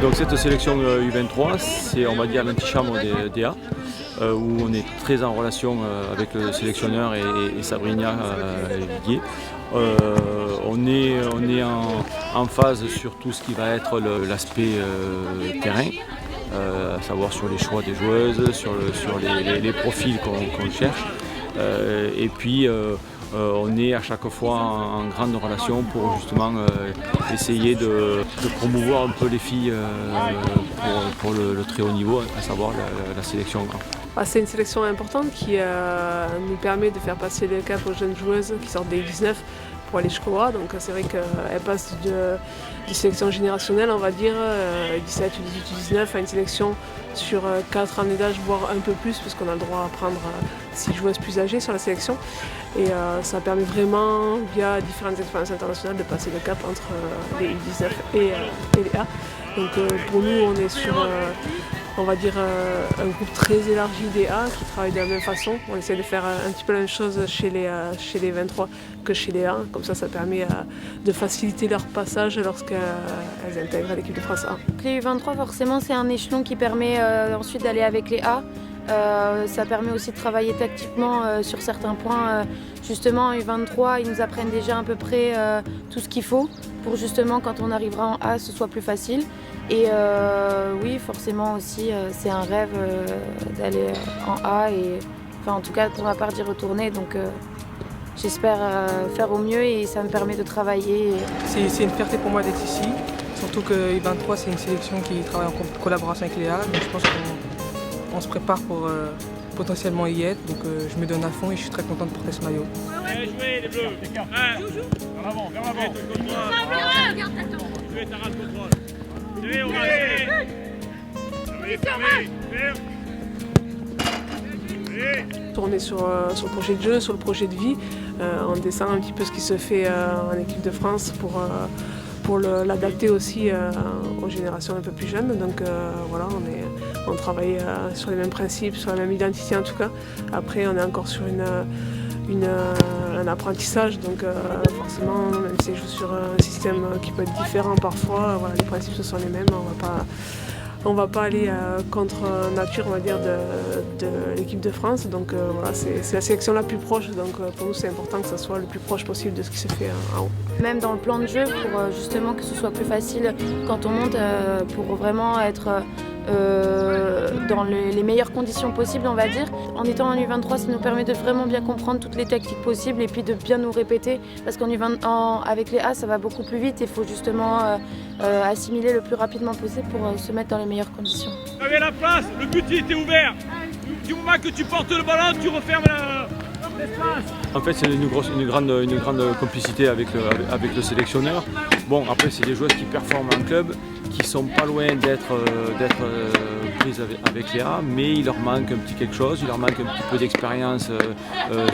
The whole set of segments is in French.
Donc cette sélection U23, c'est on va dire l'antichambre des DA, où on est très en relation avec le sélectionneur et Sabrina Viguier. On est en phase sur tout ce qui va être l'aspect terrain, à savoir sur les choix des joueuses, sur les profils qu'on cherche. Et puis on est à chaque fois en grande relation pour justement essayer de promouvoir un peu les filles pour le très haut niveau, à savoir la sélection. C'est une sélection importante qui nous permet de faire passer le cap aux jeunes joueuses qui sortent des 19 pour aller jusqu'au A. Donc c'est vrai qu'elle passe de sélection générationnelle, on va dire, 17, 18, 19 à une sélection sur 4 années d'âge, voire un peu plus, parce qu'on a le droit à prendre 6 joueuses plus âgées sur la sélection. Et ça permet vraiment, via différentes expériences internationales, de passer le cap entre les U19 et les A. Donc pour nous, on est sur on va dire un groupe très élargi des A qui travaillent de la même façon. On essaie de faire un petit peu la même chose chez les 23 que chez les A. Comme ça permet de faciliter leur passage lorsqu'elles intègrent l'équipe de France A. Les U23, forcément, c'est un échelon qui permet ensuite d'aller avec les A. Ça permet aussi de travailler tactiquement sur certains points. Justement, en U23, ils nous apprennent déjà à peu près tout ce qu'il faut pour justement, quand on arrivera en A, ce soit plus facile. Et oui, forcément aussi, c'est un rêve d'aller en A et enfin, en tout cas pour ma part d'y retourner. Donc j'espère faire au mieux et ça me permet de travailler. C'est une fierté pour moi d'être ici, surtout que U23 c'est une sélection qui travaille en collaboration avec les A. Donc je pense qu'on se prépare pour potentiellement y être. Donc je me donne à fond et je suis très content de porter ce maillot. Allez, jouez les bleus. Vers l'avant, vers l'avant. Tu es ta race contrôle. On est sur le projet de jeu, sur le projet de vie. On descend un petit peu ce qui se fait en équipe de France pour l'adapter aussi aux générations un peu plus jeunes. Donc voilà, on travaille sur les mêmes principes, sur la même identité en tout cas. Après, on est encore sur un apprentissage, donc forcément, même si je joue sur un système qui peut être différent parfois, voilà, les principes ce sont les mêmes. On va pas aller contre nature, on va dire, de l'équipe de France. Donc voilà, c'est la sélection la plus proche. Donc pour nous, c'est important que ça soit le plus proche possible de ce qui se fait en haut. Même dans le plan de jeu, pour justement que ce soit plus facile quand on monte, pour vraiment être dans les meilleures conditions possibles, on va dire. En étant en U23, ça nous permet de vraiment bien comprendre toutes les tactiques possibles et puis de bien nous répéter. Parce avec les A, ça va beaucoup plus vite. Il faut justement assimiler le plus rapidement possible pour se mettre dans les meilleures conditions. Vous avez la place, le but il était ouvert. Du moment que tu portes le ballon, tu refermes l'espace. En fait, c'est une grande complicité avec le sélectionneur. Bon, après, c'est des joueuses qui performent en club, qui sont pas loin d'être prises avec les A, mais il leur manque un petit quelque chose, il leur manque un petit peu d'expérience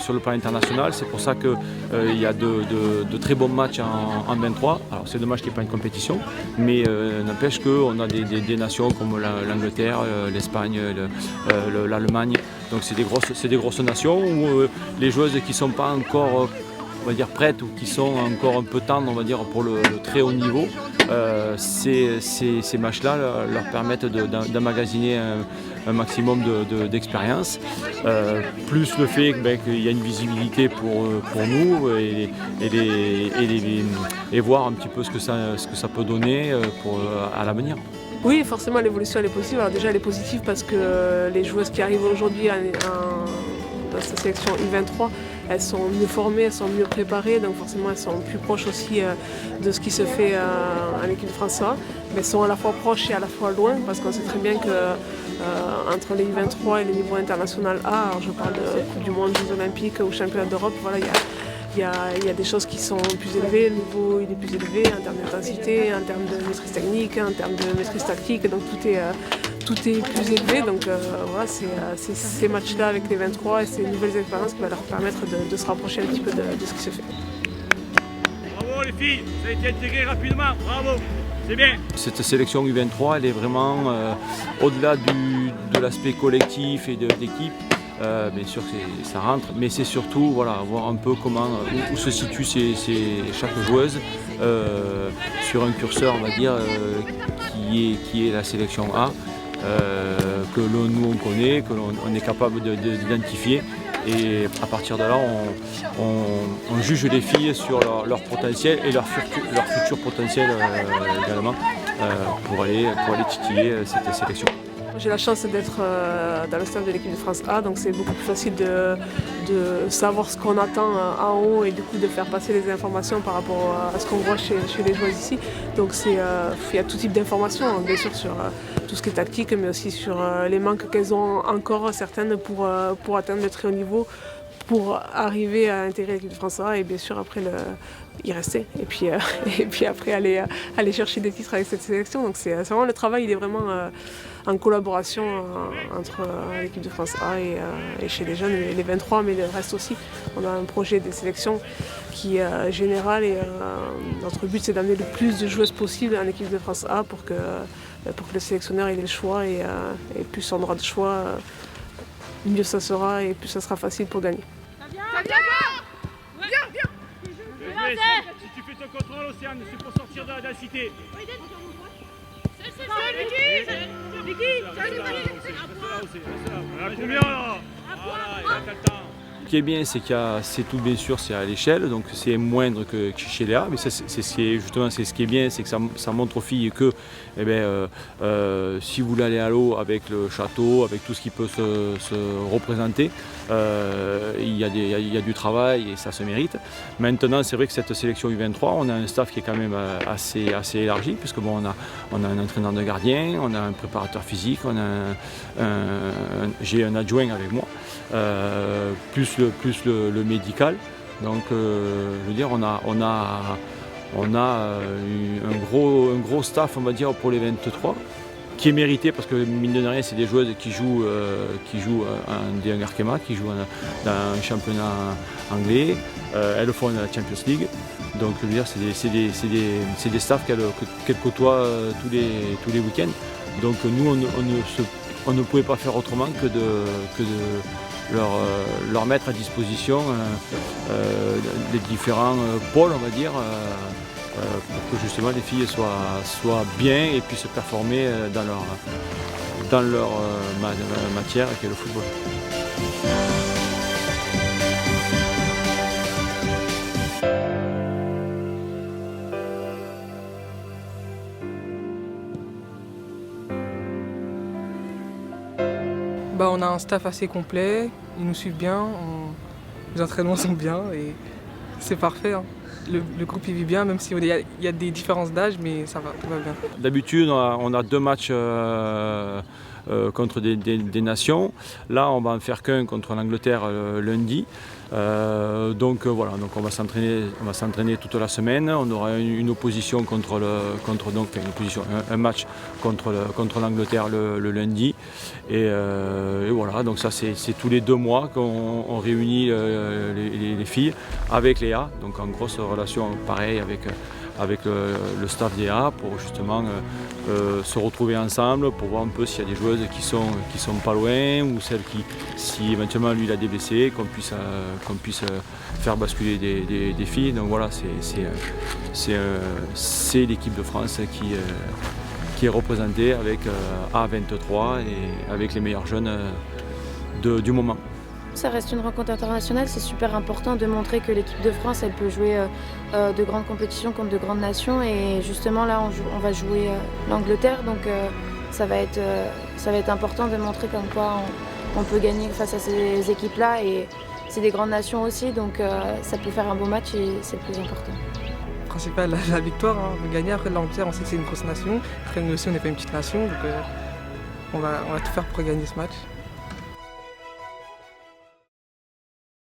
sur le plan international. C'est pour ça qu'il y a de très bons matchs en 23. Alors c'est dommage qu'il n'y ait pas une compétition, mais n'empêche qu'on a des nations comme l'Angleterre, l'Espagne, l'Allemagne. Donc c'est des grosses nations où les joueuses qui ne sont pas encore on va dire prêtes ou qui sont encore un peu tendres, on va dire, pour le très haut niveau, ces matchs-là leur permettent d'emmagasiner un maximum d'expérience, plus le fait qu'il y a une visibilité pour nous et voir un petit peu ce que ça peut donner à l'avenir. Oui, forcément l'évolution elle est possible. Alors déjà elle est positive parce que les joueuses qui arrivent aujourd'hui dans cette sélection U23, elles sont mieux formées, elles sont mieux préparées, donc forcément elles sont plus proches aussi de ce qui se fait en équipe de France A. Mais elles sont à la fois proches et à la fois loin, parce qu'on sait très bien que entre les U23 et le niveau international A, alors je parle de Coupe du Monde, Jeux Olympiques ou Championnat d'Europe, voilà, il y a des choses qui sont plus élevées, le niveau il est plus élevé en termes d'intensité, en termes de maîtrise technique, en termes de maîtrise tactique, donc tout est plus élevé. Donc voilà, c'est ces matchs-là avec les 23 et ces nouvelles expériences qui vont leur permettre de se rapprocher un petit peu de ce qui se fait. Bravo les filles, ça a été intégré rapidement, bravo, c'est bien. Cette sélection U23, elle est vraiment au-delà de l'aspect collectif et d'équipe. bien sûr ça rentre, mais c'est surtout voilà, voir un peu comment, où se situe chaque joueuse sur un curseur, on va dire, qui est la sélection A, que nous on connaît, que l'on est capable d'identifier. Et à partir de là, on juge les filles sur leur potentiel et leur futur potentiel également pour aller titiller cette sélection. J'ai la chance d'être dans le staff de l'équipe de France A, donc c'est beaucoup plus facile de savoir ce qu'on attend en haut et du coup de faire passer les informations par rapport à ce qu'on voit chez les joueuses ici. Donc il y a tout type d'informations, bien sûr sur tout ce qui est tactique, mais aussi sur les manques qu'elles ont encore certaines pour atteindre le très haut niveau, pour arriver à intégrer l'équipe de France A et bien sûr après y rester et puis après aller chercher des titres avec cette sélection. Donc c'est vraiment le travail, il est vraiment en collaboration entre l'équipe de France A et chez les jeunes, les 23, mais le reste aussi. On a un projet de sélection qui est général et notre but c'est d'amener le plus de joueuses possible en équipe de France A pour que le sélectionneur ait le choix et plus son droit de choix, mieux ça sera et plus ça sera facile pour gagner. Si tu fais ton contrôle, Océane, c'est pour sortir de la densité. Ce qui est bien, c'est c'est tout bien sûr, c'est à l'échelle, donc c'est moindre que chez Léa, mais c'est ce qui est bien, c'est que ça montre aux filles que si vous voulez aller à l'eau avec le château, avec tout ce qui peut se représenter, il y a du travail et ça se mérite. Maintenant, c'est vrai que cette sélection U23, on a un staff qui est quand même assez élargi, puisque bon, on a un entraîneur de gardien, on a un préparateur physique, j'ai un adjoint avec moi, plus le médical. Donc, je veux dire, on a un gros staff, on va dire, pour les 23, qui est mérité parce que mine de rien, c'est des joueuses qui jouent en D1 Arkema, qui jouent dans un championnat anglais. Elles font la Champions League. Donc, je veux dire, c'est des staffs qu'elles côtoient tous les week-ends. Donc, nous, on ne pouvait pas faire autrement que de leur mettre à disposition les différents pôles, on va dire, pour que justement les filles soient bien et puissent performer dans leur matière qui est le football. On a un staff assez complet, ils nous suivent bien, les entraînements sont bien et c'est parfait. Hein. Le groupe il vit bien, même s'il y a des différences d'âge, mais ça va, tout va bien. D'habitude, on a 2 matchs contre des nations. Là, on va en faire qu'un contre l'Angleterre lundi. Donc voilà, donc on va s'entraîner toute la semaine. On aura une opposition un match contre l'Angleterre le lundi. Et voilà, donc ça c'est tous les 2 mois qu'on réunit les filles avec Léa, donc en grosse relation pareil avec le staff d'EA pour justement se retrouver ensemble, pour voir un peu s'il y a des joueuses qui sont pas loin ou celles si éventuellement lui il a des blessés, qu'on puisse faire basculer des filles. Donc voilà, c'est l'équipe de France qui est représentée avec A23 et avec les meilleurs jeunes du moment. Ça reste une rencontre internationale, c'est super important de montrer que l'équipe de France elle peut jouer de grandes compétitions contre de grandes nations et justement là on va jouer l'Angleterre, donc ça va être important de montrer comme quoi on peut gagner face à ces équipes-là et c'est des grandes nations aussi, donc ça peut faire un beau match et c'est le plus important. Le principal, la victoire, de gagner. Après l'Angleterre, on sait que c'est une grosse nation, après nous aussi on n'est pas une petite nation, donc on va tout faire pour gagner ce match.